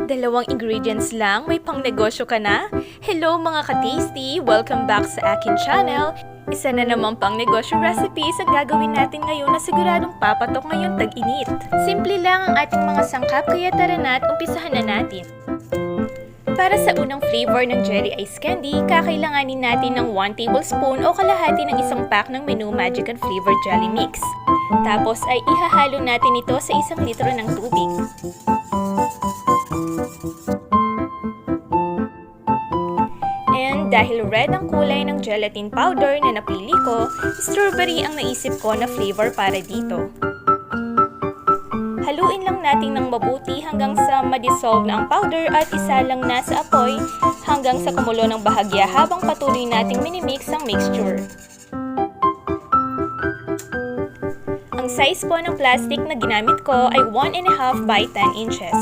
Dalawang ingredients lang, may pang-negosyo ka na? Hello mga ka-tasty! Welcome back sa akin channel! Isa na namang pang-negosyo recipes ang gagawin natin ngayon na siguradong papatok ngayon tag-init. Simple lang ang ating mga sangkap kaya tara na at umpisahan na natin. Para sa unang flavor ng jelly ice candy, kakailanganin natin ng 1 tablespoon o kalahati ng isang pack ng Menu Magic and Flavored Jelly Mix. Tapos ay ihahalo natin ito sa 1 litro ng tubig. And dahil red ang kulay ng gelatin powder na napili ko, strawberry ang naisip ko na flavor para dito. Haluin lang natin ng mabuti hanggang sa ma-dissolve na ang powder at isa lang na sa apoy hanggang sa kumulo ng bahagya habang patuloy nating minimix ang mixture. Ang size po ng plastic na ginamit ko ay 1.5 by 10 inches.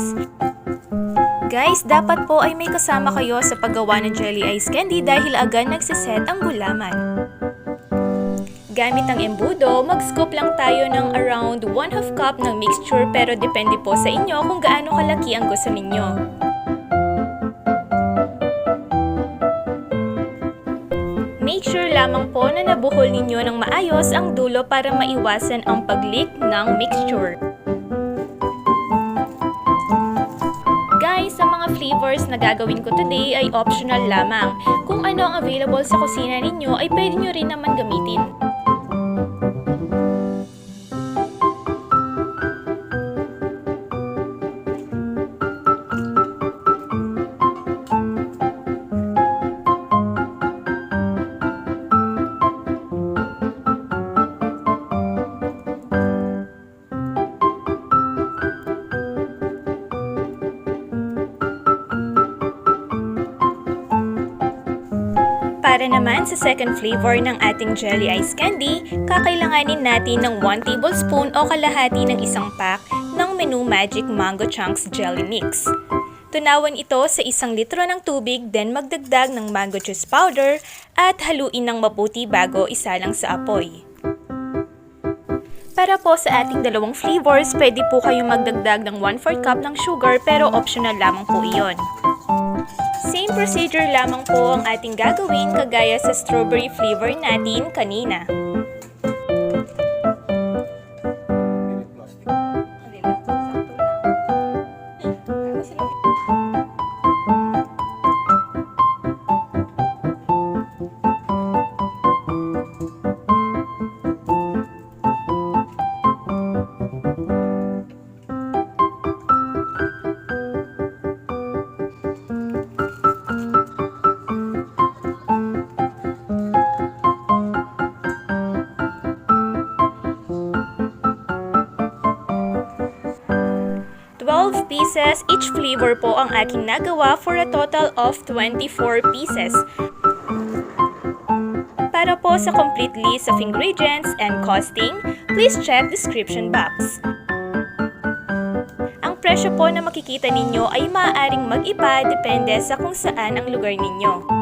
Guys, dapat po ay may kasama kayo sa paggawa ng jelly ice candy dahil agad nagsiset ang gulaman. Gamit ang embudo, mag-scoop lang tayo ng around 1/2 cup ng mixture pero depende po sa inyo kung gaano kalaki ang gusto ninyo. Make sure lamang po na nabuhol ninyo ng maayos ang dulo para maiwasan ang pag-leak ng mixture. Guys, sa mga flavors na gagawin ko today ay optional lamang. Kung ano ang available sa kusina ninyo ay pwede nyo rin naman gamitin. Para naman sa second flavor ng ating jelly ice candy, kakailanganin natin ng 1 tablespoon o kalahati ng isang pack ng Menu Magic Mango Chunks Jelly Mix. Tunawan ito sa 1 litro ng tubig, then magdagdag ng mango juice powder at haluin ng mabuti bago isalang sa apoy. Para po sa ating dalawang flavors, pwede po kayong magdagdag ng 1/4 cup ng sugar pero optional lamang po iyon. Same procedure lamang po ang ating gagawin kagaya sa strawberry flavor natin kanina. Pieces, each flavor po ang aking nagawa for a total of 24 pieces. Para po sa complete list of ingredients and costing, please check description box. Ang presyo po na makikita ninyo ay maaaring mag-iba depende sa kung saan ang lugar ninyo.